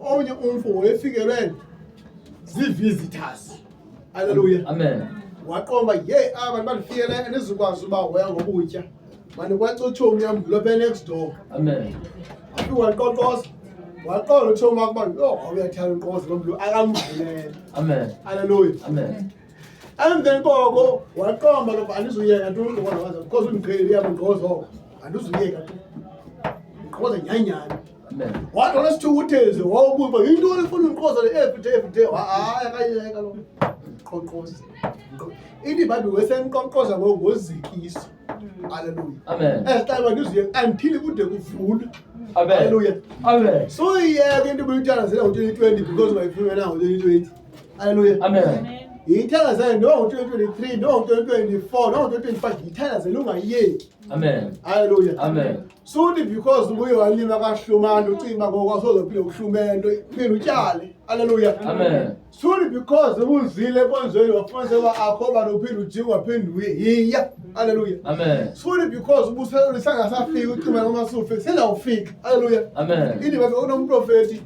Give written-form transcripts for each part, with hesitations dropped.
onye umfo wefikelwe zi-visitors. Hallelujah. Amen. Waqomba abantu balifikele enizokwazi uba hoya ngokutya. Manje kwacutha umnyambulo apha next door. Amen. Afike waqoqoza. Waqola uThoma ukuba uyathanda inkosi ngomlo akamvulela. Amen. Hallelujah. Amen. And then koko waqomba ngoba andizuyeka nto ukwazi because undiqheli yabo ngozo. Andizuyeka nto. Ngoza nyanyana. Amen. Wathi lesithukuthezi wawubuza into efuna unqoza le every day hayi akayeka lo qonqoza. Ithi babe wesenqonqoza ngozikiso. Hallelujah. Amen. Esitayibwa ndizuyeka until kude kuvule. Amen. Hallelujah. Amen. So iyeke into buyithandazela ngo-2020 because ungayifumana ngo-2020. Hallelujah. Amen. Yithandazela no-2023 no-2024 no-2025 yithandazela ungayiyeki. Amen. Hallelujah. Amen. Suthi because ubuye walima kahlumana ucinga ngokwasozophila ukuhlumela into phela utyale. Hallelujah. Amen. Suthi because ubuzile ekonzweni wafumanisa uba akho bantu uphinde ujike waphenduye hiya. Hallelujah. Amen. Suthi because ubusengasafika ucima noma sufe selawufika. Hallelujah. Amen. Ithi bese unomprofeti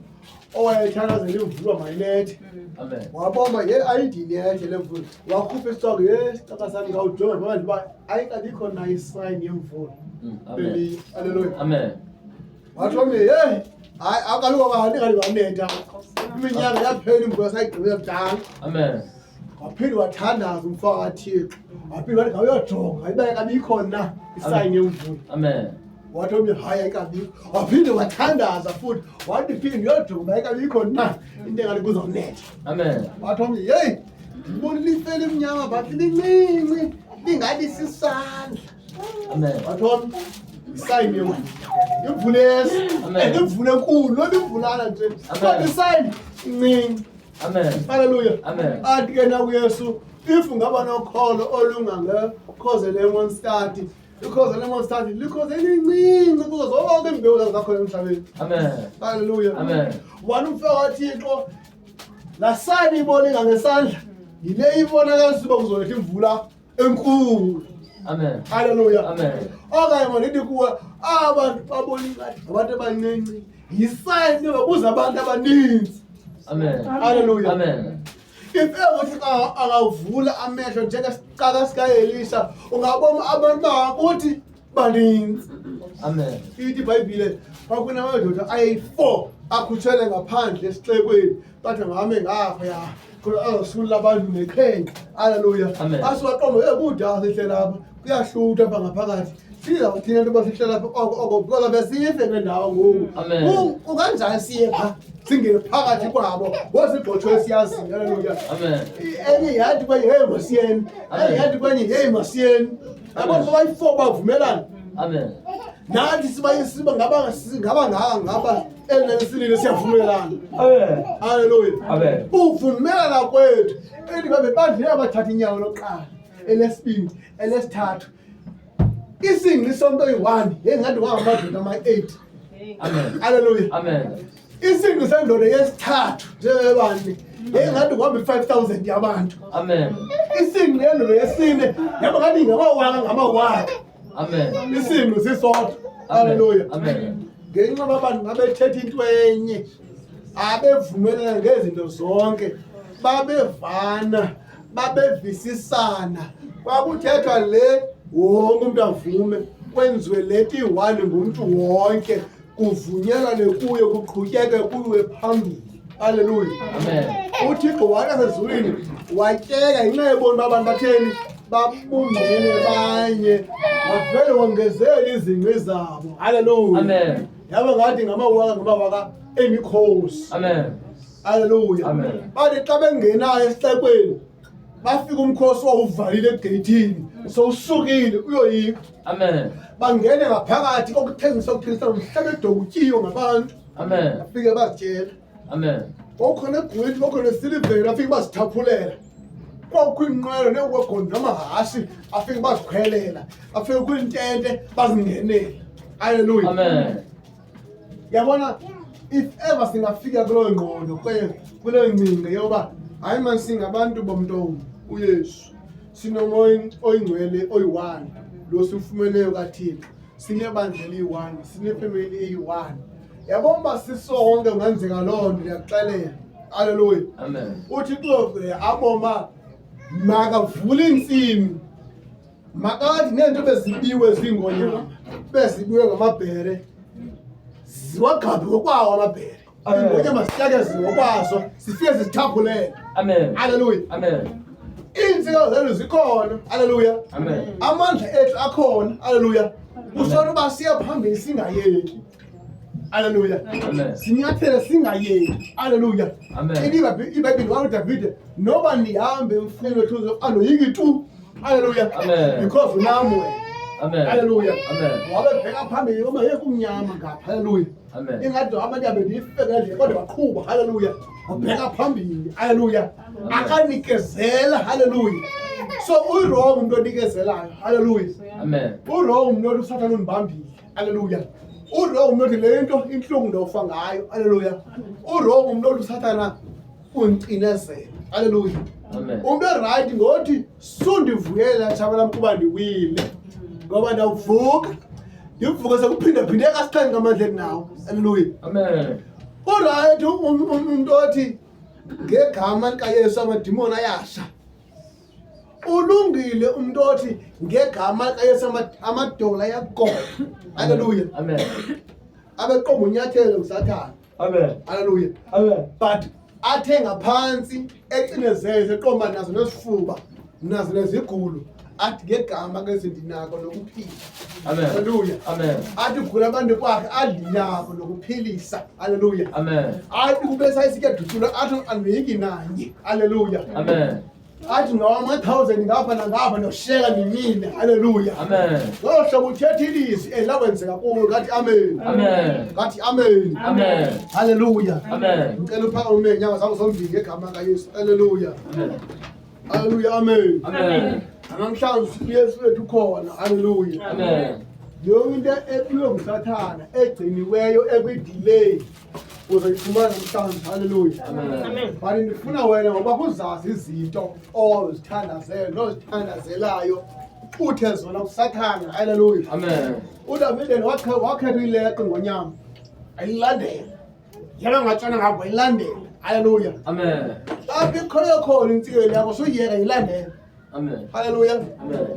owayethandazela imvula mayinethe. Amen. Wabomba ayidini yakhe le mvula wakhupha isitoko sicaka sami ngawujonga manje uba ayikabikho nayo isayini yemvula. Amen. Hallelujah. Amen. Wathi wami hayi akaluka kanti kanti wanetha iminyaka yaphela imvula sayigqibela kudala. Amen. Waphinde wathandaza umfaka kaThixo waphinde wathi ngawuyojonga iba ayikabikho na isayini yemvula. Amen. Wathi wami hayi ayikabikho waphinde wathandaza futhi wathi phinde uyojonga ayikabikho na into engathi kuzonetha. Amen. Wathi wami hey ngibonile ifele emnyama bathi lincinci lingathi sisandla. Amen. Wathi wami isayini yemvula imvula Amen. imvula enkulu lo imvulana nje kodwa isayini incinci. Amen. Hallelujah. Amen. Athi ke na kuYesu if ungaba nokholo olungangekhoze lemon start ikhoze lemon start likhoze elincinci kuzo zonke imbewu zakho emhlabeni. Amen. Hallelujah. Amen. Wani umfaka kaThixo la sani ibolinga ngesandla yile ibonakalisa uba kuzoletha imvula enkulu. Amen. Hallelujah. Amen. Okanye manje ndithi kuwe abantu babolinga abantu abancinci yisayini babuza abantu abaninzi. Amen. Hallelujah. Amen. If ever angavula amehlo njengesicaka sikaElisha ungabona abantu bangakuthi baninzi. Amen. Ithi iBhayibhile kwakunamadoda ayi4 akhuthele ngaphandle esixekweni bathi ngame ngaphaya khona azosula abantu nekhenke. Hallelujah. Amen. Asiwaqomba kuda sihle lapha kuyahlutha apha ngaphakathi siza kuthina into basihle lapha because besife kwendawo ngoku. Amen. Ukanjani siye pha singene phakathi kwabo wosigxotshwe siyazi. Hallelujah. Amen. Enye yathi kwenye hey masiyeni enye yathi kwenye hey masiyeni abantu bayi4 bavumelana. Amen. Nathi siba ngaba elinesilile siyavumelana. Amen. Hallelujah. Amen. Uvumelana kwethu ethi babe bandle abathatha inyawo lokuqala elesibini elesithathu isingli sonto yi1 engathi kwangamadoda ama8. Amen. Hallelujah. Amen. Isingli sendoda yesithathu njebani engathi kwamba 5000 yabantu. Amen. Isingli yendoda yesine yaba ngathi ngamawaka. Amen. Isingli sisodwa. Amen. Hallelujah. Amen. Ngenxa abantu ngabethetha into enye abevumelana ngezinto zonke babevana babevisisana kwakuthethwa le wonke umuntu avume kwenziwe leti 1 ngumuntu wonke kuvunyelwane kuye kuqhubekeke kuwe phambili. Hallelujah. Amen. uThixo wasezulwini watyeka ngenxa yebona abantu batheni babumbene banye wavele wongezela izingqi zabo. Hallelujah. Amen. Yaba ngathi ngamawaka emikhosi. Amen. Hallelujah. Amen. Bathi xa bengenayo esixekweni bafika umkhosi wawuvalile egeyithini sowusukile uyoyika. Amen. Bangene ngaphakathi okuthengisa umhlaba edokutyiyo ngabantu. Amen. Bafike bazitshela. Amen. Kwakukhona egwini kwakukhona esiliveri bafike bazithaphulela. Kwakukho inqwelo newagonda amahashe afike bazikhwelela afike kwintente bazingenela. Hallelujah. Amen. Yabona if ever singafika kulo ngqondo kulo ngcinga yoba hayi manje singabantu bomntu uYesu sinomoya oyingcwele oyi1 lo sifumeleyo kaThixo sinebandla eli1 sinefamily eyi1 Yabona uba sisonke kungenzeka loo nto ndiyakuxelela. Haleluya. Amen. UThixo aboma makavule intsimi. Makathi neento bezibiwe zingonyama bezibiwe ngamabhere ziwagqabhe ngokwawo amabhere. Ingonyama zityake ngokwazo sifike zisithaphulele. Amen. Haleluya. Amen. Iintsika zenu zikhona. Haleluya. Amen. Amandla ethu akhona. Haleluya. Usona uba siya phambili singayeki. Haleluya. Amen. Sinyathele singayeki. Haleluya. Amen. IBhayibhile wathi Davide noba ndihambe emfuleni wethu anoyiki tu. Haleluya. Amen. Because unami wena. Amen. Haleluya. Amen. Wabebheka phambili uma yeke umnyama ngapha. Haleluya. Amen. Ingathi abantu abebefekele kodwa baqhuba. Haleluya. Wabheka phambili. Haleluya. Akanikezela. Haleluya. So uwrong umuntu onikezelayo. Haleluya. Amen. Uwrong umuntu usathana unibambile. Haleluya. Uwrong umuntu le nto inhlungu ndofa ngayo. Haleluya. Uwrong umuntu usathana uncinezela. Haleluya. Amen. Umuntu right ngothi sundivuyela thaba lami kuba ndiwile. Ngoba ndawuvuka. Ndivuka sekuphinde kasixhenxe ngamandla nawo. Haleluya. Amen. Alright umuntu othi ngegama likaYesu amadimoni ayasha. Ulungile umuntu othi ngegama likaYesu amadola ayagoqa. Haleluya. Amen. Abeqomba unyathelo kusathana. Amen. Haleluya. Amen. But athe ngaphansi ecinezeze eqomba nazo nesifuba nazo nezigulo athi ngegama kezindinako lokuphila. Amen. Haleluya. Amen. Athi gula abantu kwakhe adlinako lokuphilisa. Haleluya. Amen. Athi kubesa isikedutsula athi andiyiki nanye. Haleluya. Amen. Athi ngawama 1000 ngapha nangapha nosheka nimile. Haleluya. Amen. Ngohlobo uthetha ilizwi elakwenzeka kuwe ngathi amen. Amen. Ngathi amen. Amen. Haleluya. Amen. Ngicela uphakame inyanga zakho zombili ngegama likaYesu. Haleluya. Amen. Haleluya. Amen. Amen. Namhlanje uYesu wethu khona. Haleluya. Amen. Yonke into ephiwe ngusathana egciniweyo ekwi-delay uzoyifumana namhlanje. Haleluya. Amen. But ndifuna wena ngoba kuzazi izinto ozithandazelayo uthe zona kusathana. Haleluya. Amen. uDavide wakhetha ileqe ngonyama ayilandela yaba ngatshana ngapho ayilandela. Haleluya. Amen. Apho ikhona intsikeli yakho suyiyeka ilandela. Amen. Haleluya. Amen.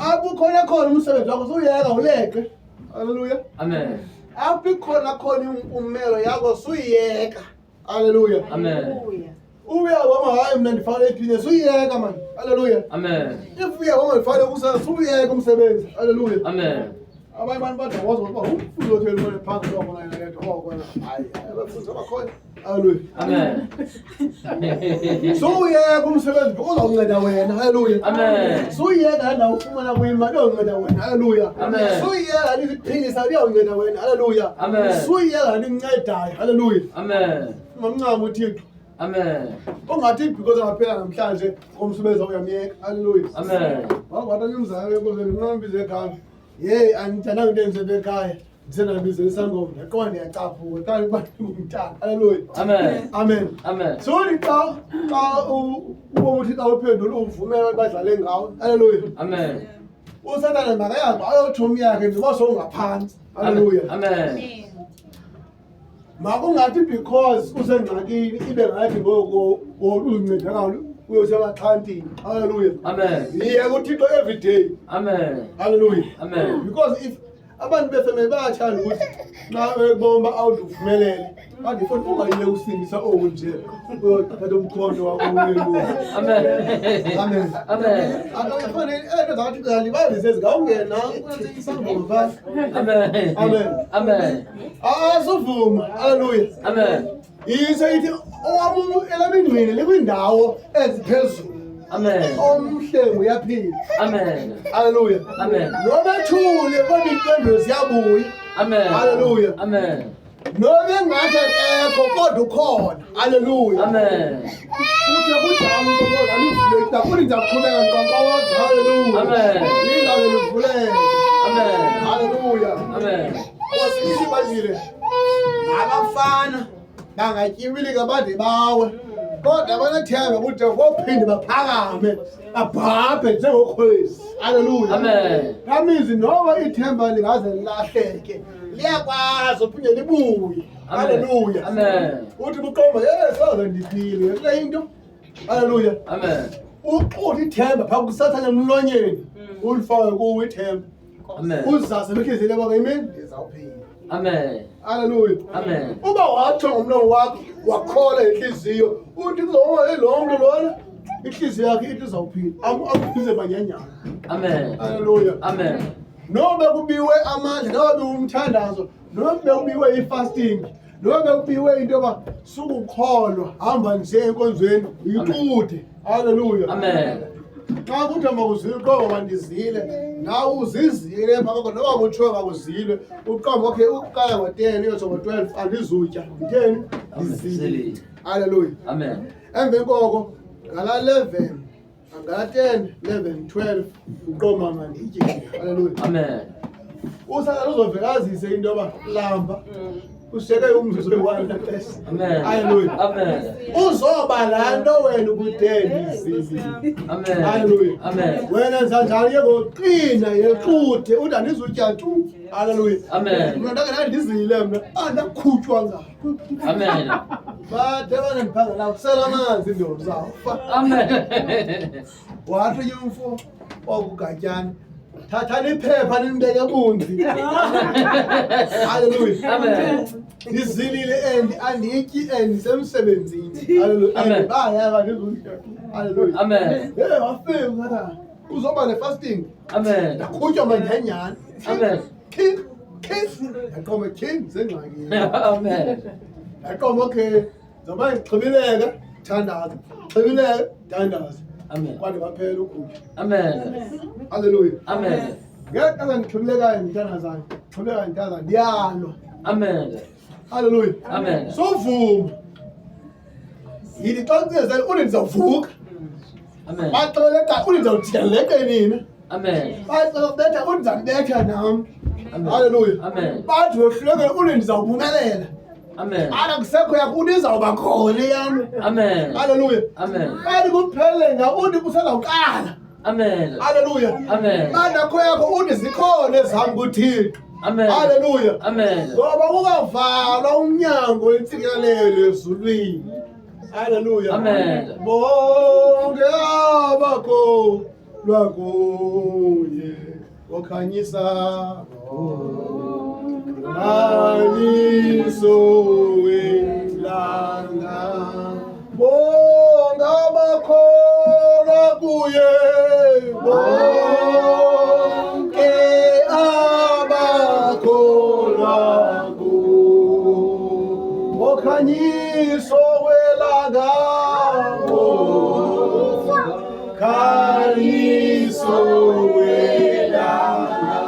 Apho khona umsebenzi wakho suyiyeka uleqe. Haleluya. Amen. Apho khona impumelo yakho suyiyeka. Haleluya. Amen. Uya wama hayi mina ndifale ibusiness suyiyeka man. Haleluya. Amen. If uya wama ndifale ukusebenza suyiyeka umsebenzi. Haleluya. Amen. Abanye abantu badawozwa ngoba umfundi othela imali phansi kwakho nayo lento okona hayi abafundi abakhona. Haleluya. Amen. Suyiyeka umsebenzi uzawunceda wena. Haleluya. Amen. Suyiyeka la ufumana kuyimali onceda wena. Haleluya. Amen. Suyiyeka liphilisa liyonceda wena. Haleluya. Amen. Suyiyeka lincedayo. Haleluya. Amen. Mamncamo uThixo. Amen. Ungathi because ngaphela namhlanje komsebenzi uyamyeka. Haleluya. Amen. Wakwatha umzali enkosini nombize ekhaya. Hey angithanda into enze ekhaya. Ndisenambize isangoma. Yaqonda yacaphuka. Kanti bantu umntana. Haleluya. Amen. Amen. Amen. Sorry xa ubomuthi xa uphendula uvumela badlale ngawo. Haleluya. Amen. Usathana makayazi ayothuma yakhe njengoba sowungaphansi. Haleluya. Amen. Makungathi because usengxakini ibe ngathi ngoko uzincedakala uyosemaxhantini. Haleluya. Amen. Yiyeka uThixo every day. Amen. Haleluya. Amen. Because if abantu befemeli bayathanda ukuthi xa bomba awuduvumelele kanti futhi ungayile usindisa oku nje uyothatha umkhondo wakho uyeluya. Amen. Amen. Amen. Akufanele ento zathi kalibali ngawungena isangoma phasi. Amen. Amen. Amen. Asuvuma. Haleluya. Amen. Yiso ithi owamuntu elabingcwele likwindawo eziphezulu. Amen. Omhlengu uyaphila. Amen. Haleluya. Amen. Noma ethule kodwa impembezo ziyabuya. Amen. Haleluya. Amen. Noma engathi akekho kodwa ukhona. Haleluya. Amen. Uthe kujalo ngoba alivuleka kodwa ngizakuqhubeka ngiqoqoza. Haleluya. Amen. Indawo livuleka. Amen. Haleluya. Amen. Wasisithi bajile abafana bangatyibilika bade bawe kodwa banathemba ukuthi kophinde baphakame babhabhe njengokhozi. Haleluya. Amen. That means noma ithemba lingaze lilahleke liyakwazi uphinde libuye. Hallelujah. Amen. Uthi buqomba soze ndiphile kule into. Hallelujah. Amen. Uqothi ithemba phambi kusathana emlonyeni ulifake kuwe ithemba. Amen. Uzase bekhizile kwake imini ngizawuphila. Amen. Hallelujah. Amen. Uba wathi ngomlomo wakho wakhola inhliziyo uthi kuzoma lo muntu lona inhliziyo yakhe ithi izawuphila. Amkhize banyanyana. Amen. Hallelujah. Amen. Noma kubiwe amandla, noma umthandazo, noma kubiwe ifasting, noma kubiwe into yoba sukukholwa hamba nje enkonzweni uyiquthe. Hallelujah. Amen. Xa kuthiwa makuzile uqobo mandizile nawe uzizile phakho noma kuthiwa kakuzile uqobo okay uqala ngo-10 uyotsho ngo-12 andizutya nditheni ndizile. Hallelujah. Amen. Emveni koko ngala-11 ngala-10 11 12 uqoma manditye. Hallelujah. Amen. Usathane uzovela azise into yoba lamba ushiyeke umzuzu oyi-1 naxesha. Amen. Hallelujah. Amen. Uzoba laa nto wena ukude ndizile. Amen. Hallelujah. Amen. Wena njani ke ngoqina yequthe uthi andizutya tu. Hallelujah. Amen. Mna ndake ndandizile mna andakhutshwa ngapha. Amen. Bathe bana ndiphangela usela amanzi ndoda uzawufa. Amen. Wathi ke umfo wakugatyana thatha iphepha nindibeke bunzi. Hallelujah. Amen. Ndizilile and andityi and ndisemsebenzini. Hallelujah. Amen. Bayaka ndizutya. Hallelujah. Amen. Wafika ngathi uzoba ne-fasting. Amen. Ndaqhutywa manjanyana. Amen. Kiss. Yaqoma sengxakini. Amen. Yaqoma okay. Zoba ngixhibileka thandaza. Xhibileka thandaza. Amen. Kwade kwaphela ukutya. Amen. Hallelujah. Amen. Ngeke ngixhibilekayo ngithandazana. Xhibileka ngithandazana ndiyalwa. Amen. Hallelujah. Amen. Sovuma. Yithi xa ucezela uni ndizawuvuka. Amen. Baxele xa uni ndizawujika leqe nina. Amen. Baxele kubetha uni ndizakubetha nam. Amen. Hallelujah. Amen. Bathi wehluleke uni ndizawuphumelela. Amen. Ala kusekho yakho uni izawuba khona yami. Amen. Hallelujah. Amen. Bathi kuphele nga uni kusazawuqala. Amen. Hallelujah. Amen. Bandakho yakho uni zikhona ezami kuThixo. Amen. Hallelujah. Amen. Ngoba kukavalwa umnyango wentsikelelo ezulwini. Hallelujah. Amen. Bonke abakho lwakuye okhanyisa khanyisa welanga. Bonke abakholwa kuye bonke abakholwa kuye okhanyiso welanga. Khanyisa welanga.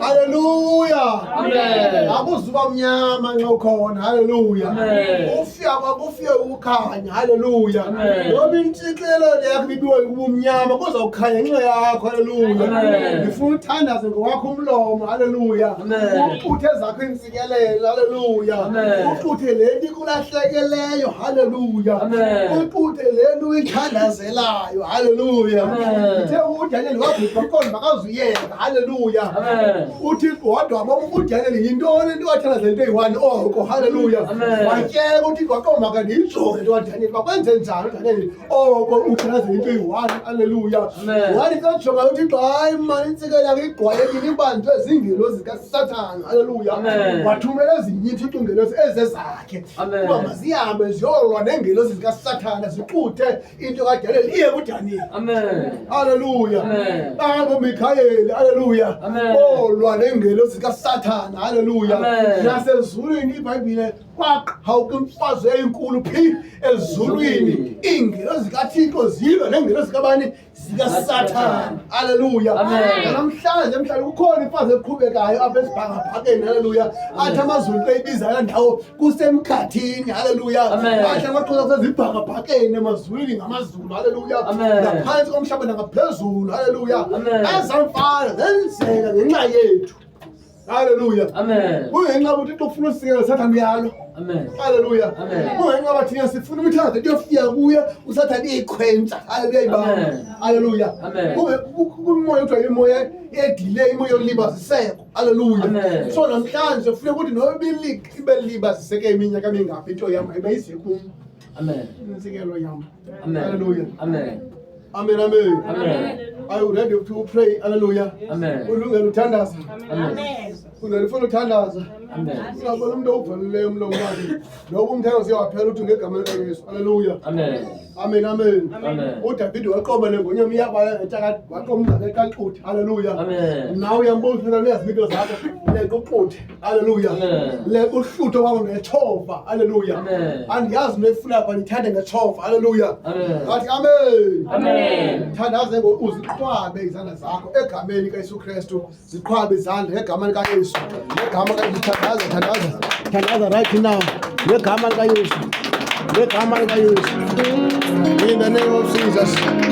Hallelujah. Amen. Akuzuba mnyama nxa ukhona. Hallelujah. Amen. Ufika kwakufike ukukhanya. Hallelujah. Amen. Ngoba intsikelelo yakho ibiwe kubumnyama kuzawukhanya ngenxa yakho. Hallelujah. Amen. Ngifuna uthandaze ngowakho umlomo. Hallelujah. Amen. Uquthe zakho intsikelelo. Hallelujah. Amen. Uquthe lento ikulahlekeleyo. Hallelujah. Amen. Uquthe lento uyithandazelayo. Hallelujah. Amen. Uthe uDaniel wabhubha kodwa makazuyeka. Hallelujah. Amen. uThixo wadwa wabona uDaniel yintoni into wathandaza into eyi-1 oko. Hallelujah. Amen. Watyeka uThixo waqoma kanti yinjongo into kaDaniel bakwenze njani uDaniel oko uthandaza into eyi-1. Hallelujah. Amen. Wathi xa jonga uThixo hayi mani intsikelo yakhe igqwayekile ibanjwe ziingelosi zikaSathane. Hallelujah. Amen. Wathumela ezinye uThixo iingelosi ezezakhe Amen. uba mazihambe ziyolwa neengelosi zikaSathane ziquthe into kaDaniel iye kuDaniel. Amen. Hallelujah. Amen. Abo Mikhayeli. Hallelujah. Amen. Olwa neengelosi zikaSathane. Hallelujah. Amen. Nasezulwini iBhayibhile kwaqhawuka imfazwe enkulu phi ezulwini. Iingelosi zikaThixo zilwa neengelosi zikabani zikaSathane. Hallelujah. Amen. Namhlanje mhlawumbe kukhona imfazwe eqhubekayo apha esibhakabhakeni. Hallelujah. Athi amazulu xa ibiza laa ndawo kusemkhathini. Hallelujah. Amen. Athi amaqhula kusezibhakabhakeni emazulwini ngamazulu. Hallelujah. Amen. Ngaphansi komhlaba nangaphezulu. Hallelujah. Amen. Ezamfana zenzeka ngenxa yethu. Hallelujah. Amen. Kungenxa yokuthi uThixo ufuna usikela Sathane uyalwa. Amen. Haleluya. Amen. Ungenqaba thina sifuna umthandazo kuyofika kuye usathane ikhwenza. Haleluya ibaba. Amen. Haleluya. Amen. Umoya uthiwa imoya edile imoya yolibaziseko. Haleluya. Amen. So namhlanje ufuna ukuthi noba ibe libaziseke iminyaka emingaphi into yami ibe isekum. Amen. Insikelo yami. Amen. Haleluya. Amen. Amen. Amen. Amen. Are you ready to pray? Hallelujah. Amen. Ulungele uthandaza. Amen. Ungafuna uthandaza. Amen. Ungabona umuntu ovalileyo umlomo wakhe. Lokho umthandazo uyawaphela uthi ngegama likaYesu. Hallelujah. Amen. Amen. Amen. Amen. uDavid waqoba ngonyama iyabala ngetaka waqoba ngaleqaquthe. Hallelujah. Amen. Nawe uyambona phela nezinto zakho leqaquthe. Hallelujah. Amen. Lekuhlutho kwakho ngethova. Hallelujah. Amen. Andiyazi nefuna lapha nithande ngethova. Hallelujah. Amen. Ngathi amen. Amen. Thandaze uziqhwabe izandla zakho egameni kaYesu Kristu. Ziqhwabe izandla egameni kaYesu. Ngegama kaYesu thandaza right now. Ngegama likaYesu. Ngegama likaYesu. In the name of Jesus.